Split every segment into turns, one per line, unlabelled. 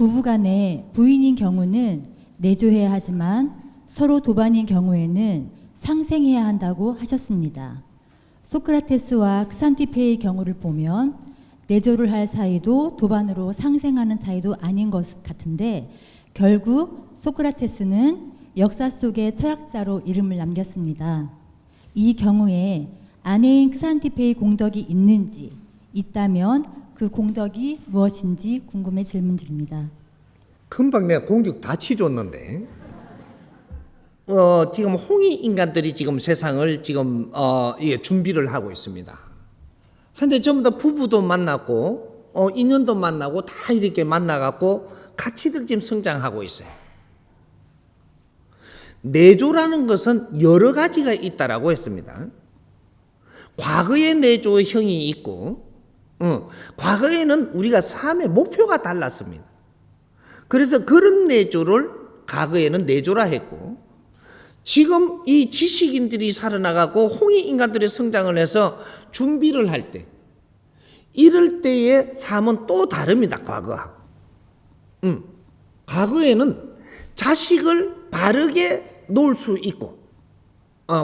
부부간에 부인인 경우는 내조해야 하지만 서로 도반인 경우에는 상생해야 한다고 하셨습니다. 소크라테스와 크산티페의 경우를 보면 내조를 할 사이도 도반으로 상생하는 사이도 아닌 것 같은데 결국 소크라테스는 역사 속의 철학자로 이름을 남겼습니다. 이 경우에 아내인 크산티페의 공덕이 있는지 있다면 그 공덕이 무엇인지 궁금해 질문드립니다.
금방 내가 공격 다 치줬는데 지금 홍익 인간들이 지금 세상을 지금 준비를 하고 있습니다. 근데 전부 다 부부도 만났고 인연도 만나고 다 이렇게 만나갖고 같이들 지금 성장하고 있어요. 내조라는 것은 여러 가지가 있다라고 했습니다. 과거의 내조형이 있고 과거에는 우리가 삶의 목표가 달랐습니다. 그래서 그런 내조를 과거에는 내조라 했고 지금 이 지식인들이 살아나가고 홍익 인간들이 성장을 해서 준비를 할 때 이럴 때의 삶은 또 다릅니다. 과거하고. 과거에는 자식을 바르게 놓을 수 있고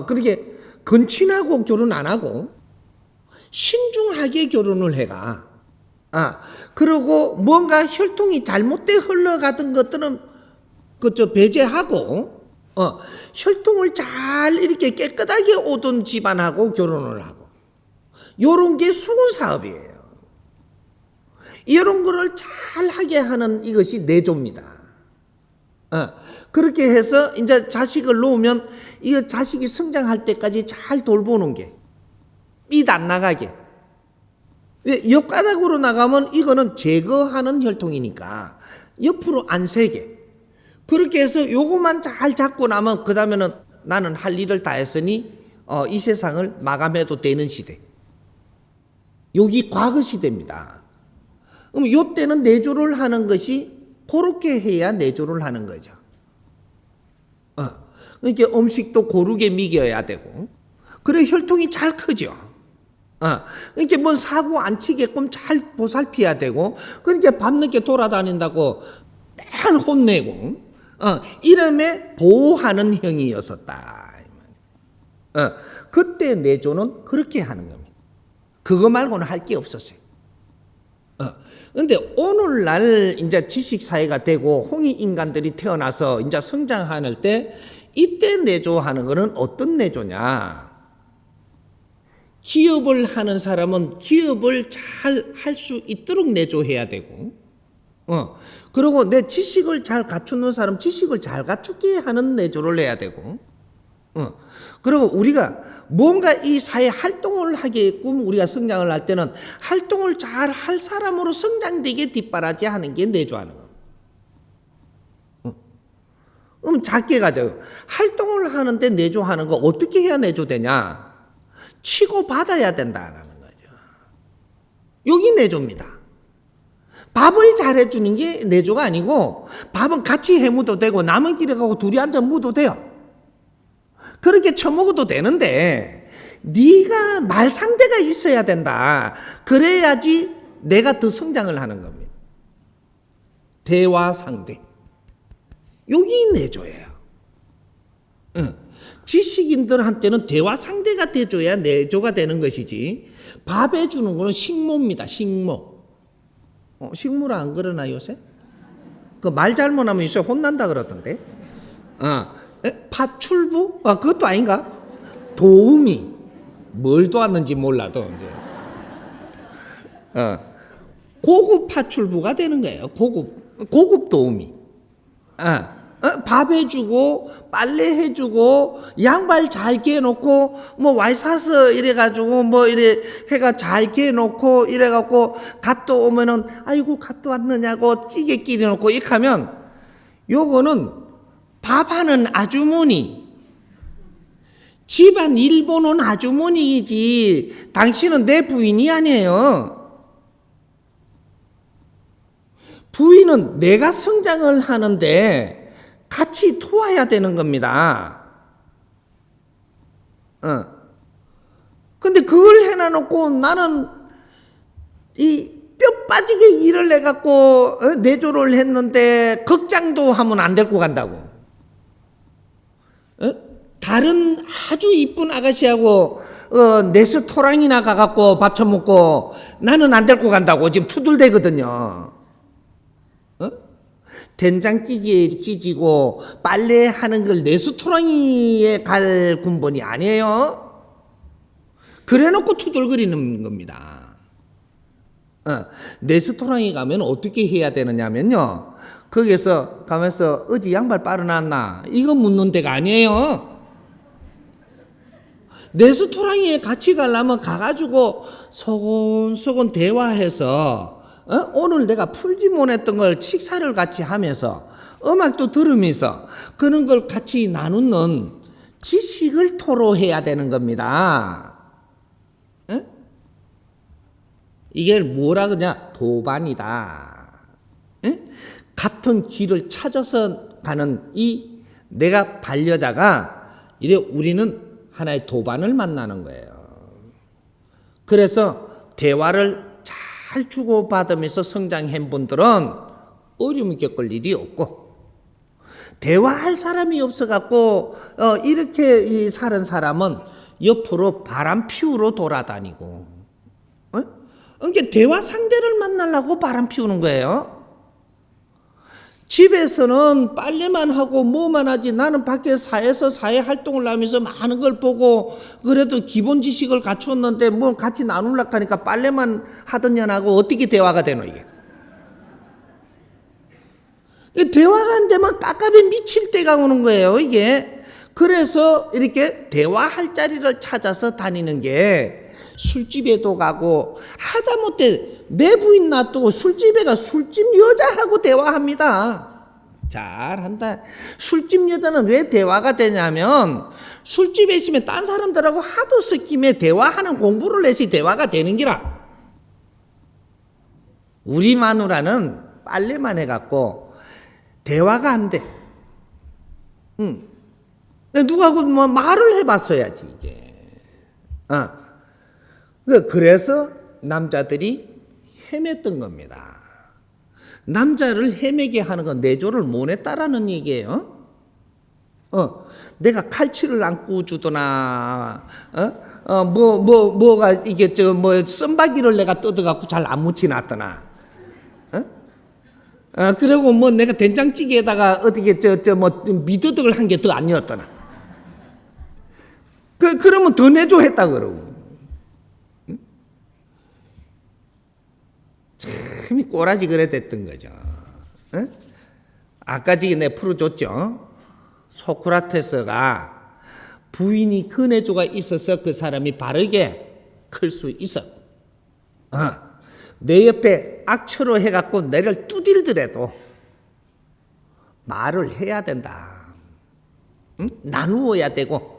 그렇게 건친하고 결혼 안 하고 신중하게 결혼을 해가. 그리고 뭔가 혈통이 잘못돼 흘러가던 것들은 그저 배제하고 혈통을 잘 이렇게 깨끗하게 오던 집안하고 결혼을 하고 요런 게 수군 사업이에요. 이런 거를 잘 하게 하는 이것이 내조입니다. 그렇게 해서 이제 자식을 놓으면 이 자식이 성장할 때까지 잘 돌보는 게 삐 안 나가게. 옆가닥으로 나가면 이거는 제거하는 혈통이니까 옆으로 안 새게. 그렇게 해서 요것만 잘 잡고 나면 그 다음에는 나는 할 일을 다 했으니 이 세상을 마감해도 되는 시대. 여기 과거 시대입니다. 그럼 요때는 내조를 하는 것이 그렇게 해야 내조를 하는 거죠. 이렇게 음식도 고르게 먹여야 되고 그래 혈통이 잘 크죠. 이렇게 뭔 사고 안 치게끔 잘 보살펴야 되고 그러니까 밤늦게 돌아다닌다고 맨 혼내고 이름에 보호하는 형이었었다. 그때 내조는 그렇게 하는 겁니다. 그거 말고는 할 게 없었어요. 그런데 오늘날 이제 지식 사회가 되고 홍익 인간들이 태어나서 이제 성장할 때 이때 내조하는 것은 어떤 내조냐? 기업을 하는 사람은 기업을 잘 할 수 있도록 내조해야 되고, 그리고 내 지식을 잘 갖추는 사람 지식을 잘 갖추게 하는 내조를 해야 되고, 그리고 우리가 뭔가 이 사회 활동을 하게끔 우리가 성장을 할 때는 활동을 잘 할 사람으로 성장되게 뒷바라지 하는 게 내조하는 거. 그럼 작게 가져요. 활동을 하는데 내조하는 거 어떻게 해야 내조되냐? 치고 받아야 된다는 거죠. 여기 내조입니다. 밥을 잘해주는 게 내조가 아니고 밥은 같이 해무도 되고 남은 길에 가고 둘이 앉아 무도 돼요. 그렇게 처먹어도 되는데 네가 말 상대가 있어야 된다. 그래야지 내가 더 성장을 하는 겁니다. 대화 상대. 여기 내조예요. 지식인들한테는 대화 상대가 돼줘야 내조가 되는 것이지 밥 해주는 거는 식모입니다. 식모. 식모라 안 그러나 요새? 그 말 잘못하면 요새 혼난다 그러던데. 파출부? 그것도 아닌가? 도우미. 뭘 도왔는지 몰라도 이제. 고급 파출부가 되는 거예요. 고급 도우미. 밥 해주고 빨래 해주고 양발 잘 개놓고 뭐 와이사스 이래가지고 뭐 이래 해가 잘 개놓고 이래갖고 갓도 오면은 아이고 갓도 왔느냐고 찌개 끼려놓고 이렇게 하면 요거는 밥하는 아주머니 집안 일 보는 아주머니이지 당신은 내 부인이 아니에요. 부인은 내가 성장을 하는데 같이 도와야 되는 겁니다. 근데 그걸 해놔놓고 나는 이 빠지게 일을 해갖고 내조를 했는데 극장도 하면 안 데리고 간다고. 다른 아주 이쁜 아가씨하고 레스토랑이나 가갖고 밥 처먹고 나는 안 데리고 간다고 지금 투덜대거든요. 된장찌개에 찌지고 빨래하는 걸 레스토랑에 갈 군번이 아니에요. 그래놓고 투덜거리는 겁니다. 레스토랑에 가면 어떻게 해야 되느냐면요, 거기에서 가면서 어제 양말 빨아놨나 이거 묻는 데가 아니에요. 레스토랑에 같이 가려면 가가지고 소곤소곤 대화해서 오늘 내가 풀지 못했던 걸 식사를 같이 하면서 음악도 들으면서 그런 걸 같이 나누는 지식을 토로해야 되는 겁니다. 이게 뭐라 그러냐? 도반이다. 같은 길을 찾아서 가는 이 내가 반려자가 이래 우리는 하나의 도반을 만나는 거예요. 그래서 대화를 잘 주고받으면서 성장한 분들은 어려움을 겪을 일이 없고, 대화할 사람이 없어갖고 이렇게 사는 사람은 옆으로 바람 피우러 돌아다니고, 그러니까 대화 상대를 만나려고 바람 피우는 거예요. 집에서는 빨래만 하고 뭐만 하지, 나는 밖에 사회에서 사회 활동을 하면서 많은 걸 보고 그래도 기본 지식을 갖췄는데 뭐 같이 나누려고 하니까 빨래만 하던 년하고 어떻게 대화가 되노 이게. 대화가 안 되면 깝깝이 미칠 때가 오는 거예요 이게. 그래서 이렇게 대화할 자리를 찾아서 다니는 게, 술집에도 가고 하다못해 내 부인 놔두고 술집에 가 술집 여자하고 대화합니다. 잘한다. 술집 여자는 왜 대화가 되냐면 술집에 있으면 딴 사람들하고 하도 섞임에 대화하는 공부를 해서 대화가 되는 기라. 우리 마누라는 빨래만 해갖고 대화가 안 돼. 누가하고 뭐 말을 해봤어야지 이게. 그래서 남자들이 헤맸던 겁니다. 남자를 헤매게 하는 건 내조를 못 했다라는 얘기예요. 내가 칼치를 안 꾸주더나, 뭐가 이게 썸바기를 내가 뜯어갖고 잘 안 묻히놨더나, 그리고 뭐 내가 된장찌개에다가 어떻게 미더덕을 한 개 더 안 넣었더나. 그러면 더 내조 했다 그러고. 참이 꼬라지 그래 됐던 거죠. 아까 지금 내가 풀어줬죠. 소크라테스가 부인이 그 내조가 있어서 그 사람이 바르게 클 수 있어. 내 옆에 악처로 해갖고 내를 두들더라도 말을 해야 된다. 나누어야 되고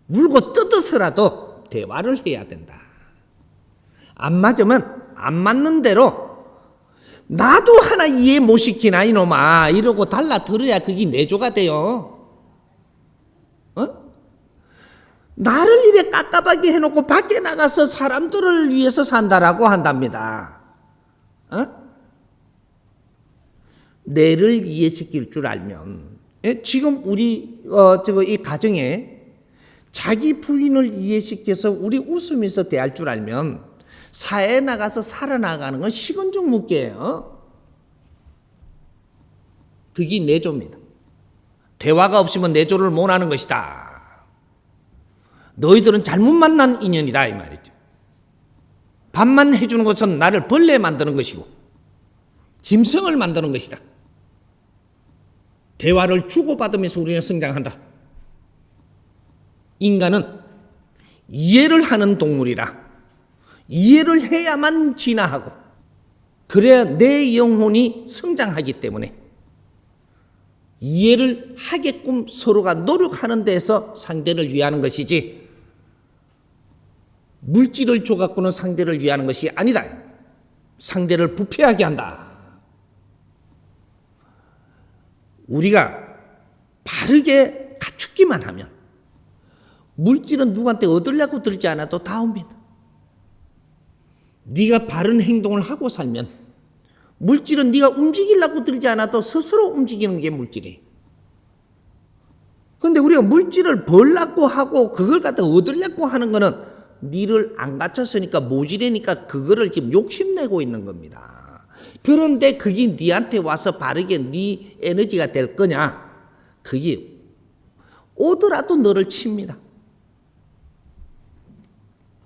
물고 뜯어서라도 대화를 해야 된다. 안 맞으면 안 맞는 대로 나도 하나 이해 못 시키나 이놈아 이러고 달라 들어야 그게 내조가 돼요. 나를 이래 깝깝하게 해놓고 밖에 나가서 사람들을 위해서 산다라고 한답니다. 내를 이해시킬 줄 알면, 지금 우리 이 가정에 자기 부인을 이해시켜서 우리 웃으면서 대할 줄 알면 사회에 나가서 살아나가는 건 식은죽 먹기예요. 그게 내조입니다. 대화가 없으면 내조를 못하는 것이다. 너희들은 잘못 만난 인연이다 이 말이죠. 밥만 해주는 것은 나를 벌레 만드는 것이고 짐승을 만드는 것이다. 대화를 주고받으면서 우리는 성장한다. 인간은 이해를 하는 동물이라 이해를 해야만 진화하고 그래야 내 영혼이 성장하기 때문에 이해를 하게끔 서로가 노력하는 데서 상대를 위하는 것이지 물질을 줘갖고는 상대를 위하는 것이 아니다. 상대를 부패하게 한다. 우리가 바르게 갖추기만 하면 물질은 누구한테 얻으려고 들지 않아도 다 옵니다. 네가 바른 행동을 하고 살면 물질은 네가 움직이려고 들지 않아도 스스로 움직이는 게 물질이에요. 그런데 우리가 물질을 벌려고 하고 그걸 갖다 얻으려고 하는 거는 니를 안 갖췄으니까 모질이니까 그거를 지금 욕심내고 있는 겁니다. 그런데 그게 니한테 와서 바르게 니 에너지가 될 거냐? 그게 오더라도 너를 칩니다.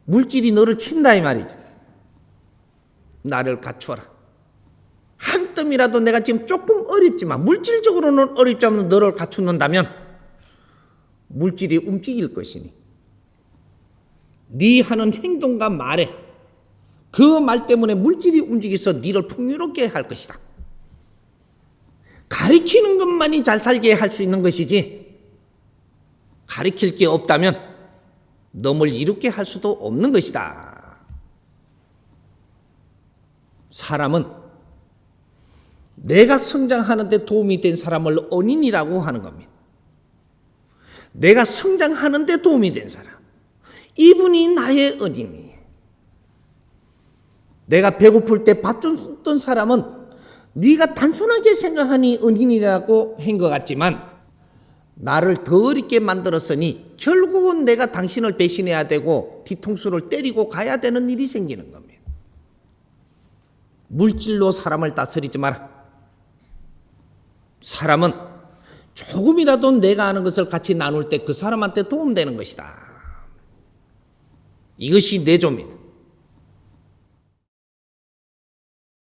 물질이 너를 친다 이 말이죠. 나를 갖추어라. 한 뜸이라도 내가 지금 조금 어렵지만 물질적으로는 어렵지만 너를 갖추는다면 물질이 움직일 것이니 네 하는 행동과 말에 그 말 때문에 물질이 움직여서 너를 풍요롭게 할 것이다. 가리키는 것만이 잘 살게 할 수 있는 것이지 가리킬 게 없다면 너를 이롭게 할 수도 없는 것이다. 사람은 내가 성장하는 데 도움이 된 사람을 언인이라고 하는 겁니다. 내가 성장하는 데 도움이 된 사람, 이분이 나의 언인이에요. 내가 배고플 때 밥 줬던 사람은 네가 단순하게 생각하니 은인이라고 한 것 같지만 나를 더 어렵게 만들었으니 결국은 내가 당신을 배신해야 되고 뒤통수를 때리고 가야 되는 일이 생기는 겁니다. 물질로 사람을 다스리지 마라. 사람은 조금이라도 내가 아는 것을 같이 나눌 때 그 사람한테 도움되는 것이다. 이것이 내조입니다.